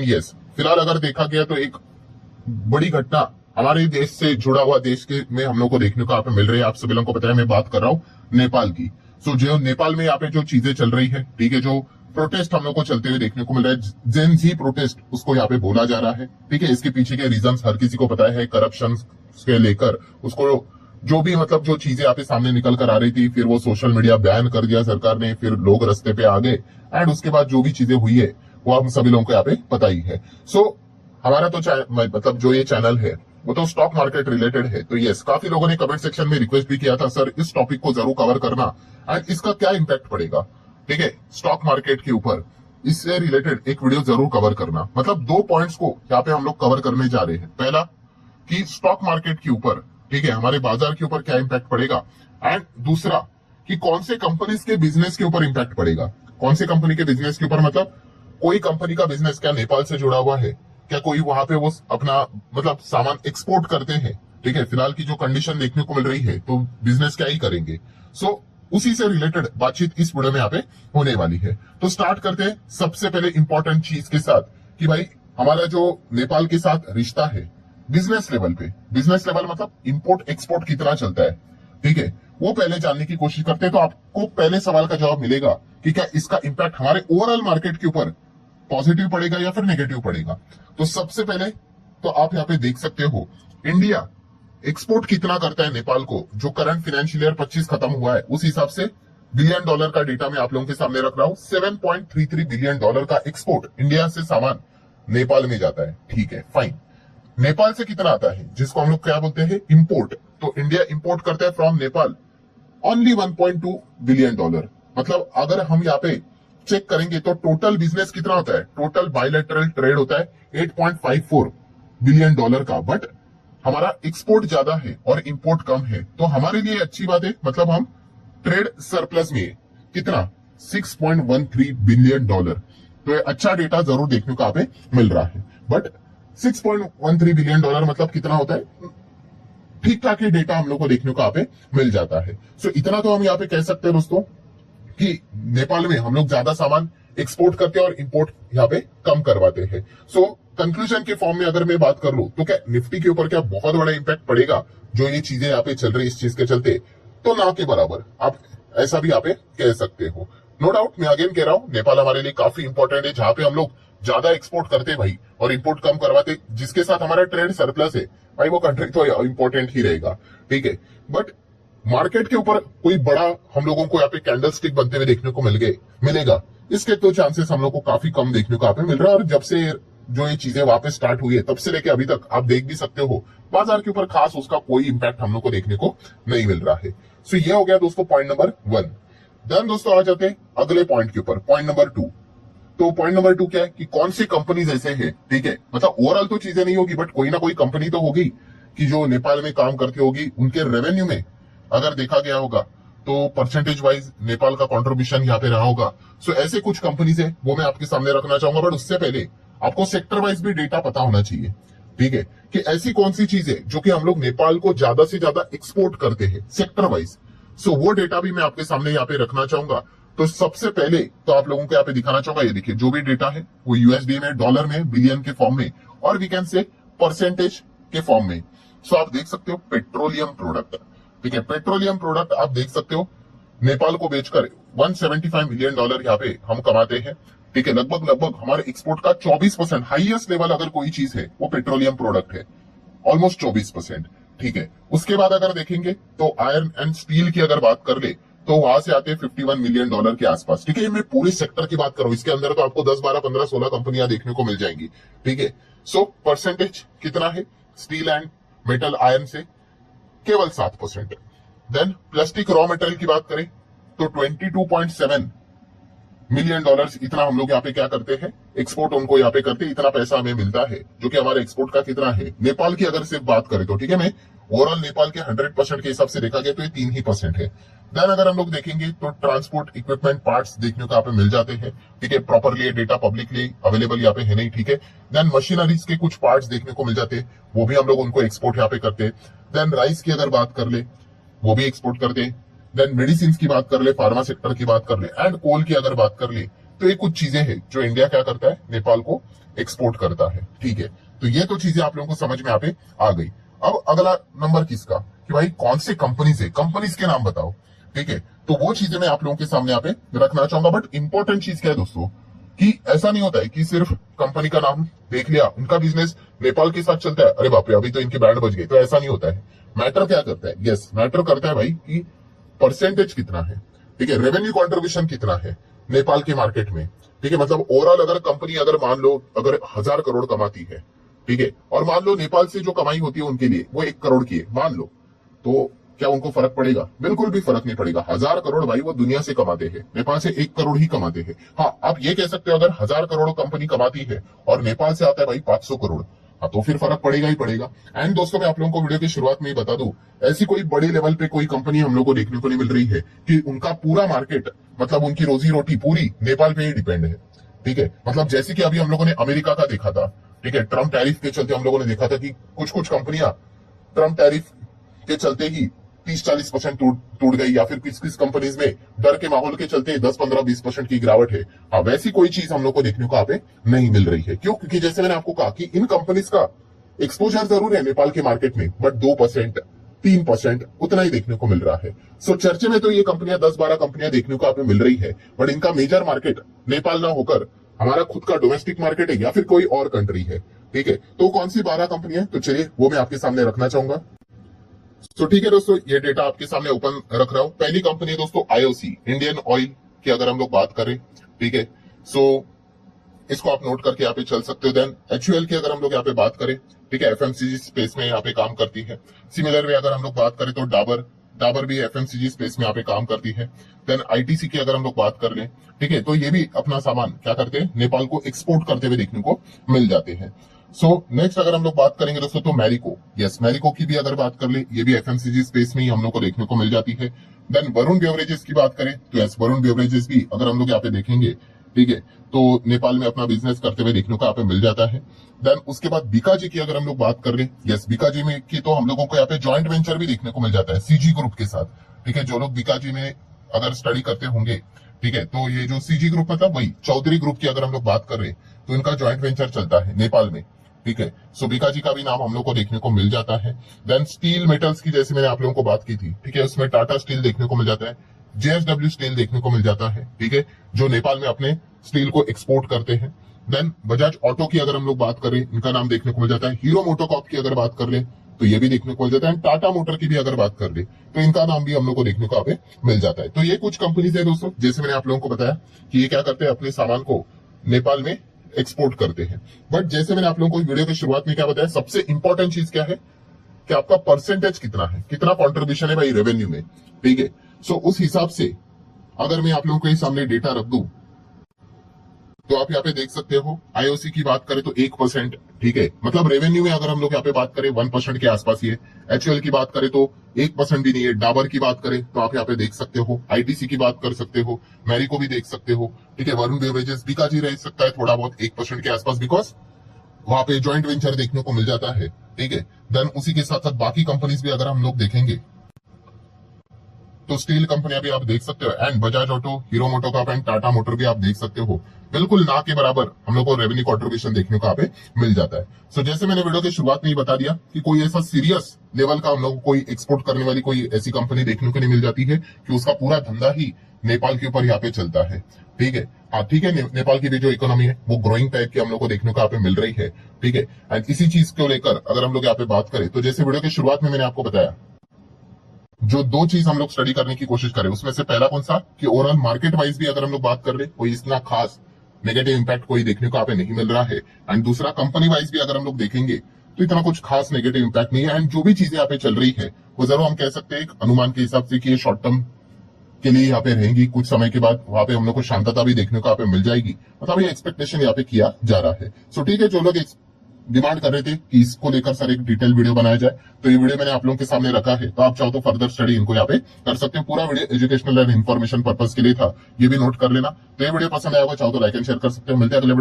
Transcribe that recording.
Yes, फिलहाल अगर देखा गया तो एक बड़ी घटना हमारे देश से जुड़ा हुआ देश के में हम लोग को देखने को यहाँ पे मिल रही है। आप सभी लोगों को पता है मैं बात कर रहा हूँ नेपाल की। सो जो नेपाल में यहाँ पे जो चीजें चल रही है, ठीक है, जो प्रोटेस्ट हम लोग को चलते हुए देखने को मिल रहा है, जेन जी प्रोटेस्ट उसको यहाँ पे बोला जा रहा है, ठीक है। इसके पीछे के रीजंस हर किसी को पता है, करप्शन से लेकर उसको जो भी मतलब जो चीजें यहाँ पे सामने निकल कर आ रही थी, फिर वो सोशल मीडिया बैन कर दिया सरकार ने, फिर लोग रास्ते पे आ गए, एंड उसके बाद जो भी चीजें हुई है वो हम सभी लोगों को यहाँ पे पता ही है। सो हमारा तो मतलब जो ये चैनल है वो तो स्टॉक मार्केट रिलेटेड है। तो यस, काफी लोगों ने कमेंट सेक्शन में रिक्वेस्ट भी किया था, सर इस टॉपिक को जरूर कवर करना एंड इसका क्या इंपैक्ट पड़ेगा, ठीक है, स्टॉक मार्केट के ऊपर, इससे रिलेटेड एक वीडियो जरूर कवर करना। मतलब 2 पॉइंट्स को यहाँ पे हम लोग कवर करने जा रहे हैं। पहला कि स्टॉक मार्केट के ऊपर, ठीक है, हमारे बाजार के ऊपर क्या इंपैक्ट पड़ेगा, एंड दूसरा कि कौन से कंपनीज के बिजनेस के ऊपर इंपैक्ट पड़ेगा। कौन से कंपनी के बिजनेस के ऊपर मतलब कोई कंपनी का बिजनेस क्या नेपाल से जुड़ा हुआ है, क्या कोई वहां पे वो अपना मतलब सामान एक्सपोर्ट करते हैं, ठीक है। फिलहाल की जो कंडीशन देखने को मिल रही है तो बिजनेस क्या ही करेंगे। सो उसी से रिलेटेड बातचीत इस वीडियो में यहाँ पे होने वाली है। तो स्टार्ट करते हैं सबसे पहले इंपॉर्टेंट चीज के साथ कि भाई हमारा जो नेपाल के साथ रिश्ता है बिजनेस लेवल पे, बिजनेस लेवल मतलब इंपोर्ट एक्सपोर्ट कितना चलता है, ठीक है, वो पहले जानने की कोशिश करते हैं। तो आपको पहले सवाल का जवाब मिलेगा कि क्या इसका इंपैक्ट हमारे ओवरऑल मार्केट के ऊपर पॉजिटिव पड़ेगा या फिर नेगेटिव पड़ेगा। तो सबसे पहले तो आप यहाँ पे देख सकते हो इंडिया एक्सपोर्ट कितना करता है नेपाल को, जो करंट फाइनेंशियल ईयर 25 खत्म हुआ है उस हिसाब से बिलियन डॉलर का डेटा मैं आप लोगों के सामने रख रहा हूं। 7.33 बिलियन डॉलर का एक्सपोर्ट इंडिया से सामान नेपाल में जाता है, ठीक है, फाइन। नेपाल से कितना आता है जिसको हम लोग क्या बोलते हैं इंपोर्ट, तो इंडिया इंपोर्ट करता है from Nepal only 1.2 billion dollar. मतलब अगर हम यहाँ पे चेक करेंगे तो टोटल बिजनेस कितना होता है, टोटल बायलैटरल ट्रेड होता है 8.54 बिलियन डॉलर का, बट हमारा एक्सपोर्ट ज्यादा है और इंपोर्ट कम है। तो हमारे लिए अच्छी बात है, मतलब हम ट्रेड सरप्लस में कितना 6.13 बिलियन डॉलर। तो ये अच्छा डेटा जरूर देखने को यहाँ पे मिल रहा है, बट 6.13 बिलियन डॉलर मतलब कितना होता है, ठीक ठाक ही डेटा हम लोग को देखने को यहाँ पे मिल जाता है। सो इतना तो हम यहाँ पे कह सकते हैं दोस्तों कि नेपाल में हम लोग ज्यादा सामान एक्सपोर्ट करते हैं और इंपोर्ट यहाँ पे कम करवाते हैं। सो कंक्लूजन के फॉर्म में अगर मैं बात कर लूं तो क्या निफ्टी के ऊपर क्या बहुत बड़ा इंपैक्ट पड़ेगा जो ये चीजें यहाँ पे चल रही इस चीज के चलते, तो ना के बराबर आप ऐसा भी यहाँ पे कह सकते हो। नो डाउट मैं अगेन कह रहा हूँ नेपाल हमारे लिए काफी इंपॉर्टेंट है, जहां पे हम लोग ज्यादा एक्सपोर्ट करते भाई और इंपोर्ट कम करवाते, जिसके साथ हमारा ट्रेड सरप्लस है भाई, वो कंट्री तो इंपॉर्टेंट ही रहेगा, ठीक है। बट मार्केट के ऊपर कोई बड़ा हम लोगों को यहाँ पे कैंडल स्टिक बनते हुए देखने को मिलेगा, इसके तो चांसेस हम लोग को काफी कम देखने को यहाँ पे मिल रहा है। और जब से जो ये चीजें वापस स्टार्ट हुई है तब से लेके अभी तक आप देख भी सकते हो बाजार के ऊपर खास उसका कोई इंपैक्ट हम लोग को देखने को नहीं मिल रहा है। सो ये हो गया दोस्तों पॉइंट नंबर 1। देन दोस्तों आ जाते हैं अगले पॉइंट के ऊपर, पॉइंट नंबर 2। तो पॉइंट नंबर 2 क्या है कि कौन सी कंपनीज ऐसे हैं, ठीक है, मतलब ओवरऑल तो चीजें नहीं होगी बट कोई ना कोई कंपनी तो होगी कि जो नेपाल में काम करती होगी, उनके रेवेन्यू में अगर देखा गया होगा तो परसेंटेज वाइज नेपाल का कंट्रीब्यूशन यहाँ पे रहा होगा। सो ऐसे कुछ कंपनीज है वो मैं आपके सामने रखना चाहूंगा, बट उससे पहले आपको सेक्टर वाइज भी डेटा पता होना चाहिए, ठीक है, कि ऐसी कौन सी चीज है जो कि हम लोग नेपाल को ज्यादा से ज्यादा एक्सपोर्ट करते हैं सेक्टर वाइज। सो वो डेटा भी मैं आपके सामने यहाँ पे रखना चाहूंगा। तो सबसे पहले तो आप लोगों को यहाँ पे दिखाना चाहूंगा, ये देखिए जो भी डेटा है वो यूएसडी में, डॉलर में, बिलियन के फॉर्म में और वी कैन से परसेंटेज के फॉर्म में। सो आप देख सकते हो पेट्रोलियम प्रोडक्ट, ठीक है, पेट्रोलियम प्रोडक्ट आप देख सकते हो नेपाल को बेचकर 175 मिलियन डॉलर यहाँ पे हम कमाते हैं, ठीक है। लगभग हमारे एक्सपोर्ट का 24%, हाईएस्ट लेवल अगर कोई चीज है वो पेट्रोलियम प्रोडक्ट है, ऑलमोस्ट 24%, ठीक है। उसके बाद अगर देखेंगे तो आयरन एंड स्टील की अगर बात कर ले तो वहां से आते हैं 51 मिलियन डॉलर के आसपास, ठीक है। मैं पूरे सेक्टर की बात कर रहा हूं, इसके अंदर तो आपको 10, 12, 15, 16 कंपनियां देखने को मिल जाएंगी, ठीक है। सो परसेंटेज कितना है स्टील एंड मेटल आयरन से, केवल 7%। देन प्लास्टिक रॉ मटेरियल की बात करें तो 22.7 मिलियन डॉलर्स इतना हम लोग यहाँ पे क्या करते हैं, एक्सपोर्ट उनको यहाँ पे करते हैं, इतना पैसा हमें मिलता है, जो कि हमारे एक्सपोर्ट का कितना है। नेपाल की अगर सिर्फ बात करें तो, ठीक है, मैं ओवरऑल नेपाल के 100% के हिसाब से देखा गया तो ये 3% है। देन अगर हम लोग देखेंगे तो ट्रांसपोर्ट इक्विपमेंट पार्ट्स देखने को यहाँ पे मिल जाते हैं, ठीक है, प्रॉपरली डेटा पब्लिकली अवेलेबल यहाँ पे है नहीं, ठीक है। देन मशीनरीज के कुछ पार्ट्स देखने को मिल जाते हैं, वो भी हम लोग उनको एक्सपोर्ट यहाँ पे करते हैं। देन राइस की अगर बात कर ले वो भी एक्सपोर्ट करते हैं। देन मेडिसिन की बात कर ले, फार्मा सेक्टर की बात कर ले, एंड कोल की अगर बात कर ले तो ये कुछ चीजें हैं जो इंडिया क्या करता है, नेपाल को एक्सपोर्ट करता है। ठीक है, तो ये तो चीजें आप लोगों को समझ में यहाँ पे आ गई। अब अगला नंबर किसका, कि भाई कौन से कंपनीज है, कंपनीज के नाम बताओ। ठीक है, तो वो चीजें मैं आप लोगों के सामने यहाँ पे रखना चाहूंगा। बट इंपॉर्टेंट चीज क्या है दोस्तों, कि ऐसा नहीं होता है कि सिर्फ कंपनी का नाम देख लिया, उनका बिजनेस नेपाल के साथ चलता है, अरे बाप रे अभी तो इनके बैंड बज गए, तो ऐसा नहीं होता है। मैटर क्या करता है, यस मैटर करता है भाई कि परसेंटेज कितना है। ठीक है, रेवेन्यू कॉन्ट्रीब्यूशन कितना है नेपाल के मार्केट में। ठीक है, मतलब ओवरऑल अगर कंपनी अगर मान लो अगर 1000 करोड़ कमाती है, ठीक है, और मान लो नेपाल से जो कमाई होती है उनके लिए वो 1 करोड़ की है मान लो, तो क्या उनको फर्क पड़ेगा? बिल्कुल भी फर्क नहीं पड़ेगा। 1000 करोड़ भाई वो दुनिया से कमाते हैं, नेपाल से 1 करोड़ ही कमाते हैं। हाँ, आप ये कह सकते हो अगर 1000 करोड़ कंपनी कमाती है और नेपाल से आता है भाई 500 करोड़, हाँ तो फिर फर्क पड़ेगा ही पड़ेगा। एंड दोस्तों मैं आप लोगों को वीडियो की शुरुआत में ही बता दूं, ऐसी कोई बड़े लेवल पे कोई कंपनी हम लोग को देखने को नहीं मिल रही है कि उनका पूरा मार्केट, मतलब उनकी रोजी रोटी पूरी नेपाल पे ही डिपेंड है। ठीक है, मतलब जैसे कि अभी हम लोगों ने अमेरिका का देखा था, ठीक है, ट्रम्प टैरिफ के चलते हम लोगों ने देखा था कि कुछ कुछ कंपनियां ट्रम्प टैरिफ के चलते ही 30-40% टूट गई, या फिर किस किस कंपनीज में डर के माहौल के चलते 10-15-20% की गिरावट है। हाँ, वैसी कोई चीज हम लोग को देखने को यहाँ पे नहीं मिल रही है। क्यों? क्योंकि जैसे मैंने आपको कहा कि इन कंपनीज का एक्सपोजर जरूर है नेपाल के मार्केट में, बट 2% 3% उतना ही देखने को मिल रहा है। सो चर्चे में तो ये कंपनियां 10-12 कंपनियां देखने को यहाँ पे मिल रही है, बट इनका मेजर मार्केट नेपाल ना होकर हमारा खुद का डोमेस्टिक मार्केट है या फिर कोई और कंट्री है। ठीक है, तो कौन सी 12 कंपनियां, तो चलिए वो मैं आपके सामने रखना चाहूंगा। तो ठीक है दोस्तों, ये डेटा आपके सामने ओपन रख रहा हूं। पहली कंपनी है दोस्तों आईओसी, इंडियन ऑयल की अगर हम लोग बात करें, ठीक है, सो इसको आप नोट करके यहाँ पे चल सकते हो। देन एचयूएल की अगर हम लोग यहाँ पे बात करें, ठीक है, एफएमसीजी स्पेस में यहाँ पे काम करती है। सिमिलर वे अगर हम लोग बात करें तो डाबर भी एफएमसीजी स्पेस में यहाँ पे काम करती है। देन आईटीसी की अगर हम लोग बात कर लें, ठीक है, तो ये भी अपना सामान क्या करते हैं, नेपाल को एक्सपोर्ट करते हुए देखने को मिल जाते हैं। सो नेक्स्ट अगर हम लोग बात करेंगे दोस्तों तो मैरिको, यस मैरिको की भी अगर बात कर ले, ये भी एफएमसीजी स्पेस में ही हम लोग को देखने को मिल जाती है। देन वरुण बेवरेजेस की बात करें तो यस वरुण बेवरेजेस भी अगर हम लोग यहाँ पे देखेंगे, ठीक है, तो नेपाल में अपना बिजनेस करते हुए देखने को यहाँ पे मिल जाता है। देन उसके बाद बीकाजी की अगर हम लोग बात कर ले, यस बीकाजी में की तो हम लोगों को यहाँ पे ज्वाइंट वेंचर भी देखने को मिल जाता है सीजी ग्रुप के साथ। ठीक है, जो लोग बीकाजी में अगर स्टडी करते होंगे, ठीक है, तो ये जो सीजी ग्रुप मतलब वही चौधरी ग्रुप की अगर हम लोग बात कर रहे हैं तो इनका ज्वाइंट वेंचर चलता है नेपाल में। ठीक है, सो बीकाजी का भी नाम हम लोग को देखने को मिल जाता है। देन स्टील मेटल्स की जैसे मैंने आप लोगों को बात की थी, ठीक है, उसमें टाटा स्टील देखने को मिल जाता है, जेएसडब्ल्यू स्टील देखने को मिल जाता है, ठीक है, जो नेपाल में अपने स्टील को एक्सपोर्ट करते हैं। देन बजाज ऑटो की अगर हम लोग बात करें, इनका नाम देखने को मिल जाता है। हीरो मोटोकॉर्प की अगर बात कर ले तो ये भी देखने को मिल जाता है। टाटा मोटर की भी अगर बात कर ले तो इनका नाम भी हम लोग को देखने को यहाँ पे मिल जाता है। तो ये कुछ कंपनीज है दोस्तों, जैसे मैंने आप लोगों को बताया कि ये क्या करते हैं, अपने सामान को नेपाल में एक्सपोर्ट करते हैं। बट जैसे मैंने आप लोगों को वीडियो की शुरुआत में क्या बताया, सबसे इंपॉर्टेंट चीज क्या है कि आपका परसेंटेज कितना है, कितना कॉन्ट्रीब्यूशन है भाई रेवेन्यू में। ठीक है, सो उस हिसाब से अगर मैं आप लोगों के सामने डेटा रख दूं तो आप यहाँ पे देख सकते हो, आईओसी की बात करें तो 1%, ठीक है, मतलब रेवेन्यू में अगर हम लोग यहाँ पे बात करें 1% के आसपास ही है। एचयूएल की बात करें तो 1% भी नहीं है। डाबर की बात करें तो आप यहाँ पे देख सकते हो, आईटीसी की बात कर सकते हो, मैरिको भी देख सकते हो, ठीक है, वरुण बेवरेजेस बीकाजी रह सकता है थोड़ा बहुत 1% के आसपास, बिकॉज वहां पे ज्वाइंट वेंचर देखने को मिल जाता है। ठीक है, देन उसी के साथ साथ बाकी कंपनीज भी अगर हम लोग देखेंगे तो स्टील कंपनियां भी आप देख सकते हो, and Bajaj auto, hero MotoCorp and Tata motor भी आप देख सकते हो। बिल्कुल ना के बराबर हम लोग को रेवेन्यू कॉन्ट्रीब्यूशन देखने को यहाँ पे मिल जाता है। सो जैसे मैंने वीडियो की शुरुआत में ही बता दिया कि कोई ऐसा सीरियस लेवल का हम लोग कोई एक्सपोर्ट करने वाली कोई ऐसी कंपनी देखने को नहीं मिल जाती है कि उसका पूरा धंधा ही नेपाल के ऊपर यहाँ पे चलता है। ठीक है, हाँ ठीक है, नेपाल की भी जो इकोनॉमी है वो ग्रोइंग टाइप की हम लोग को देखने को यहाँ पे मिल रही है। ठीक है, एंड इसी चीज को लेकर अगर हम लोग यहाँ पे बात करें तो जैसे वीडियो की शुरुआत में मैंने आपको बताया, जो 2 चीज हम लोग स्टडी करने की कोशिश करें उसमें से पहला कौन सा कि ओवरऑल मार्केट वाइज भी अगर हम लोग बात कर रहे कोई इतना खास नेगेटिव इंपैक्ट कोई देखने को यहाँ पे नहीं मिल रहा है, एंड दूसरा कंपनी वाइज भी अगर हम लोग देखेंगे तो इतना कुछ खास नेगेटिव इंपैक्ट नहीं है। एंड जो भी चीजें यहाँ पे चल रही है वो जरूर हम कह सकते हैं एक अनुमान के हिसाब से कि ये शॉर्ट टर्म के लिए यहाँ पे रहेंगी, कुछ समय के बाद वहां पे हम लोग को शांतता भी देखने को यहाँ पे मिल जाएगी, मतलब ये एक्सपेक्टेशन यहाँ पे किया जा रहा है। सो ठीक है, जो लोग डिमांड कर रहे थे कि इसको लेकर सर एक डिटेल वीडियो बनाया जाए, तो ये वीडियो मैंने आप लोगों के सामने रखा है, तो आप चाहो तो फर्दर स्टडी इनको यहाँ पे कर सकते हो। पूरा video educational and information purpose के लिए था, ये भी नोट कर लेना। तो ये वीडियो पसंद आया होगा, चाहो तो लाइक एंड शेयर कर सकते हो। मिलते हैं अगले वीडियो।